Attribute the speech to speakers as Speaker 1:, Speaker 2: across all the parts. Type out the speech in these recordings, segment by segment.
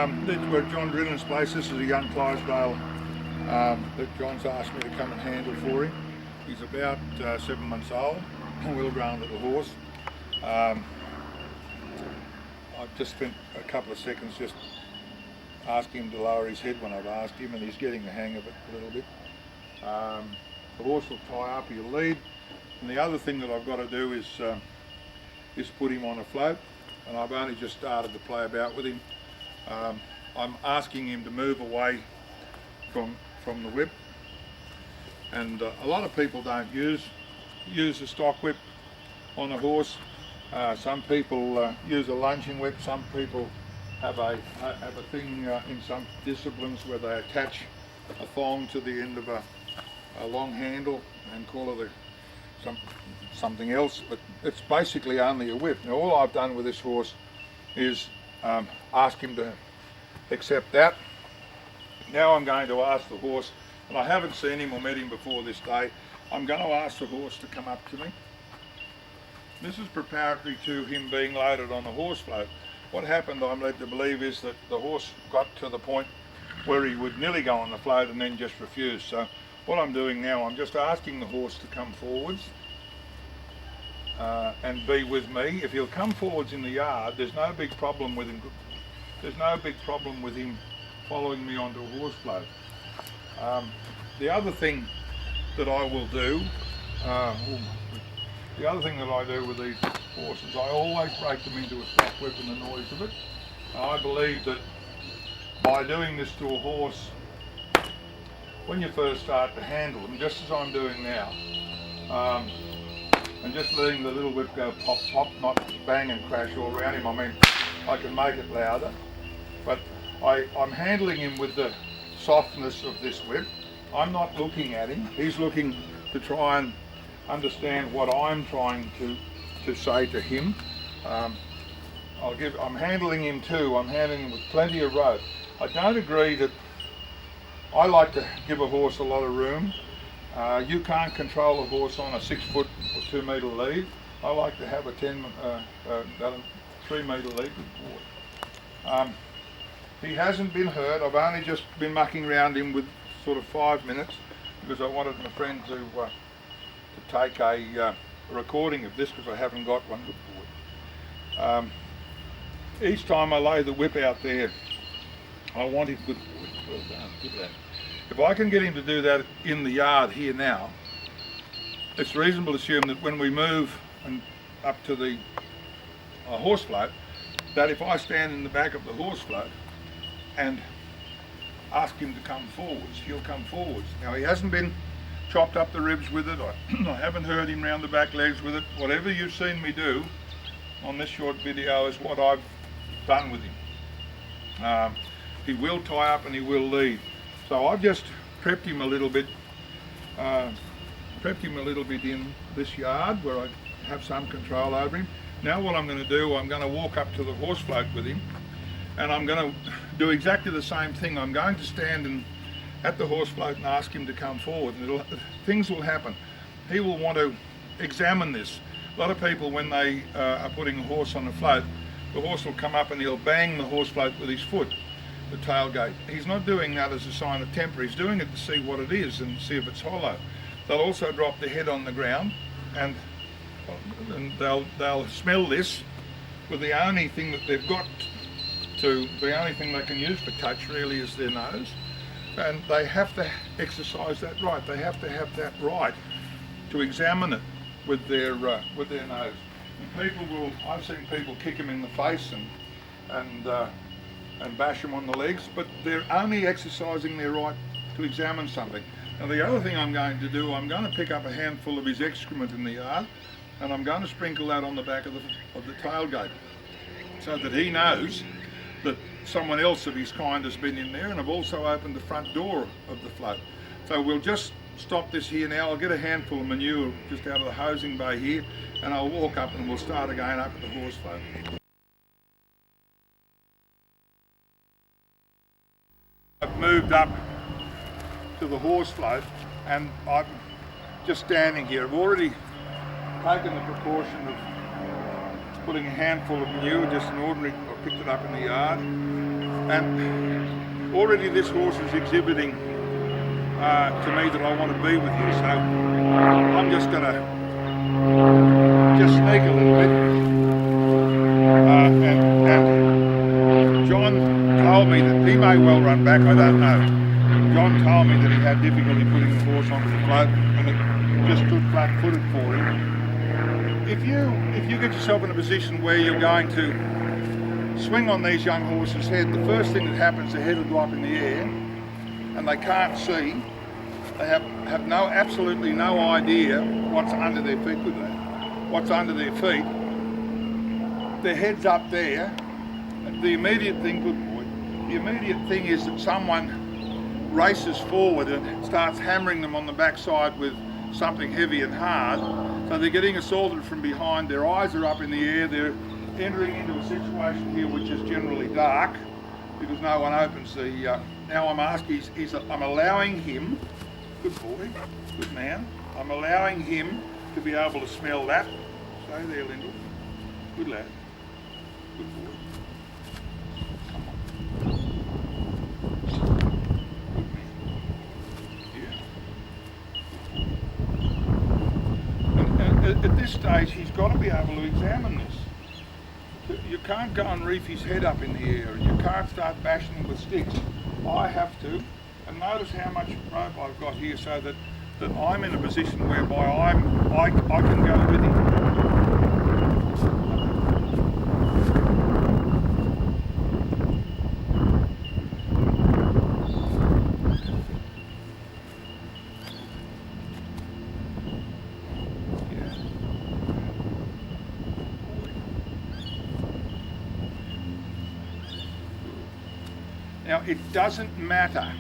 Speaker 1: We're at John Drillin's place. This is a young Clydesdale that John's asked me to come and handle for him. He's about 7 months old, a well-grown little horse. I've just spent a couple of seconds just asking him to lower his head when I've asked him, and he's getting the hang of it a little bit. The horse will tie up, he'll lead, and the other thing that I've got to do is put him on a float, and I've only just started to play about with him. I'm asking him to move away from the whip, and a lot of people don't use a stock whip on a horse. Some people use a lunging whip. Some people have a thing in some disciplines where they attach a thong to the end of a long handle and call it something else, but it's basically only a whip. Now all I've done with this horse is ask him to accept that. Now I'm going to ask the horse, and I haven't seen him or met him before this day, I'm going to ask the horse to come up to me. This is preparatory to him being loaded on the horse float. What happened, I'm led to believe, is that the horse got to the point where he would nearly go on the float and then just refuse. So what I'm doing now, I'm just asking the horse to come forwards and be with me. If he'll come forwards in the yard, there's no big problem with him. There's no big problem with him following me onto a horse float. The other thing that I will do, the other thing that I do with these horses, I always break them into a stock whip and the noise of it. I believe that by doing this to a horse, when you first start to handle them, just as I'm doing now, and just letting the little whip go pop, pop, not bang and crash all around him. I mean, I can make it louder, but I'm handling him with the softness of this whip. I'm not looking at him. He's looking to try and understand what I'm trying to say to him. I'm handling him too. I'm handling him with plenty of rope. I don't agree that I like to give a horse a lot of room. You can't control a horse on a 6 foot or 2 metre lead. I like to have a 3 metre lead. He hasn't been hurt. I've only just been mucking around him with sort of 5 minutes because I wanted my friend to take a recording of this because I haven't got one. Good boy. Each time I lay the whip out there, I want him, good boy, well done, good lad. If I can get him to do that in the yard here now, it's reasonable to assume that when we move and up to the horse float, that if I stand in the back of the horse float and ask him to come forwards, he'll come forwards. Now he hasn't been chopped up the ribs with it, I haven't hurt him round the back legs with it. Whatever you've seen me do on this short video is what I've done with him. He will tie up and he will lead. So I've just prepped him a little bit in this yard where I have some control over him. Now what I'm going to do, I'm going to walk up to the horse float with him, and I'm going to do exactly the same thing. I'm going to stand at the horse float and ask him to come forward, and things will happen. He will want to examine this. A lot of people, when they are putting a horse on a float, the horse will come up and he'll bang the horse float with his foot, the tailgate. He's not doing that as a sign of temper. He's doing it to see what it is and see if it's hollow. They'll also drop their head on the ground and they'll smell this with the only thing that they've got the only thing they can use for touch really is their nose. And they have to exercise that right. They have to have that right to examine it with their nose. And I've seen people kick him in the face and bash him on the legs, but they're only exercising their right to examine something. Now the other thing I'm going to do, I'm going to pick up a handful of his excrement in the yard, and I'm going to sprinkle that on the back of the tailgate, so that he knows that someone else of his kind has been in there. And I've also opened the front door of the float. So we'll just stop this here now. I'll get a handful of manure just out of the hosing bay here, and I'll walk up and we'll start again up at the horse float. I've moved up to the horse float and I'm just standing here. I've already taken the precaution of putting a handful of manure, just an ordinary, I picked it up in the yard, And already this horse is exhibiting to me that I want to be with you, so I'm just going to sneak a little bit. And John told me that he may well run back, I don't know. John told me that he had difficulty putting the horse onto the float and it just stood flat-footed for him. If you get yourself in a position where you're going to swing on these young horses' head, the first thing that happens, the head will go up in the air and they can't see. They have absolutely no idea what's under their feet with that. What's under their feet. Their head's up there. The immediate thing, good boy, the immediate thing is that someone races forward and starts hammering them on the backside with something heavy and hard. So they're getting assaulted from behind, their eyes are up in the air, they're entering into a situation here which is generally dark because no one opens the, now I'm asking, I'm allowing him, good boy, good man, I'm allowing him to be able to smell that. Stay there, Lyndall, good lad, good boy. At this stage, he's got to be able to examine this. You can't go and reef his head up in the air, and you can't start bashing him with sticks. I have to, and notice how much rope I've got here so that I'm in a position whereby I can go with him. Now it doesn't matter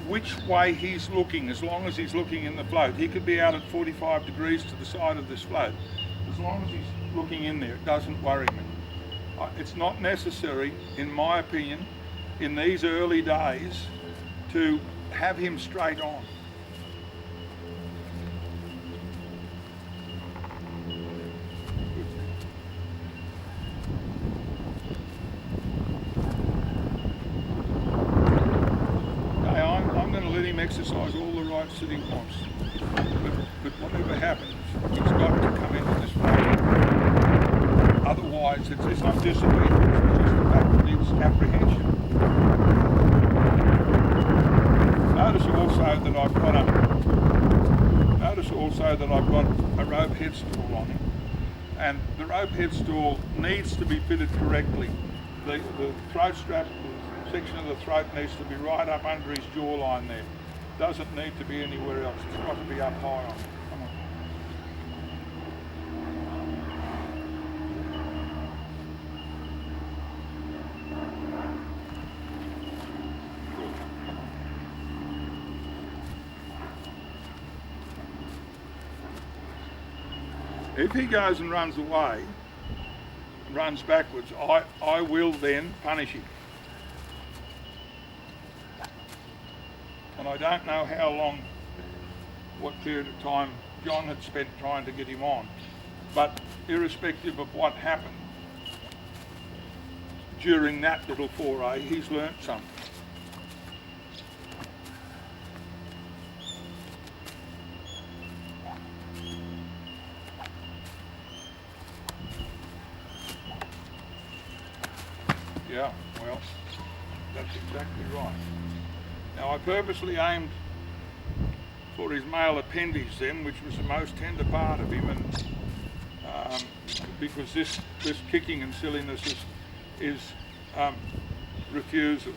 Speaker 1: which way he's looking as long as he's looking in the float. He could be out at 45 degrees to the side of this float. As long as he's looking in there, it doesn't worry me. It's not necessary, in my opinion, in these early days to have him straight on. Exercise all the rights that he wants, but whatever happens, he's got to come into this float. Otherwise, it's not disobedience, it's just the fact that it's apprehension. Notice also that I've got a rope headstool on him, and the rope headstool needs to be fitted correctly. The throat strap, the section of the throat needs to be right up under his jawline there. Doesn't need to be anywhere else. It's got to be up high on it. Come on. If he goes and runs away, runs backwards, I will then punish him. And I don't know how long, what period of time John had spent trying to get him on. But irrespective of what happened during that little foray, he's learnt something. Yeah, well, that's exactly right. Now I purposely aimed for his male appendage then, which was the most tender part of him, and because this kicking and silliness is refusal.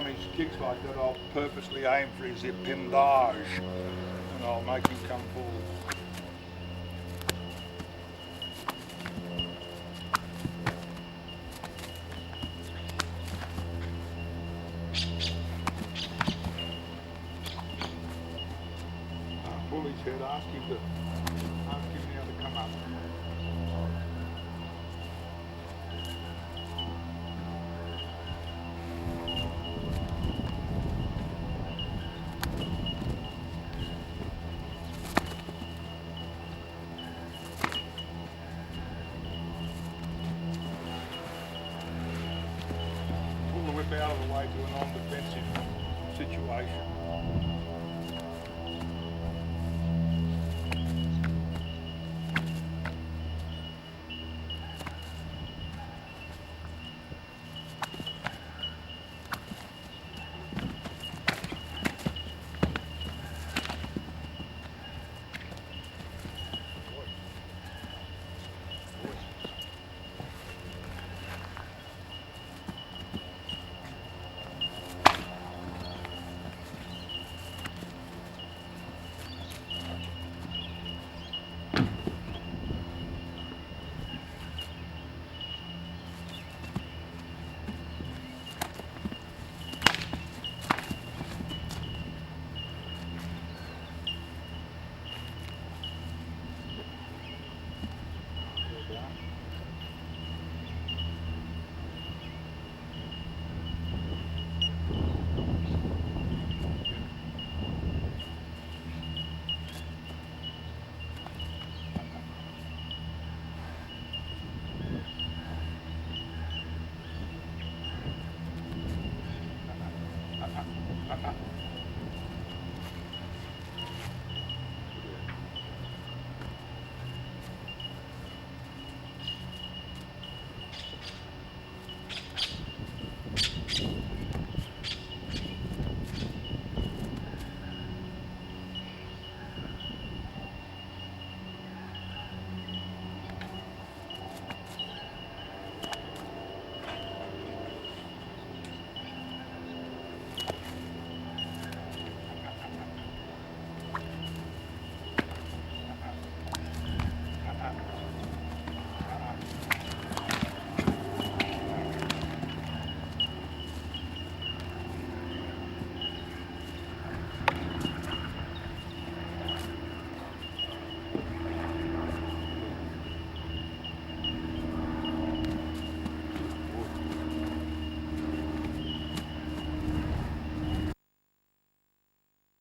Speaker 1: time he kicks like that, I'll purposely aim for his appendage and I'll make him come forward. Pull his head, ask him now to come up. Pull the whip out of the way to a non-defensive situation.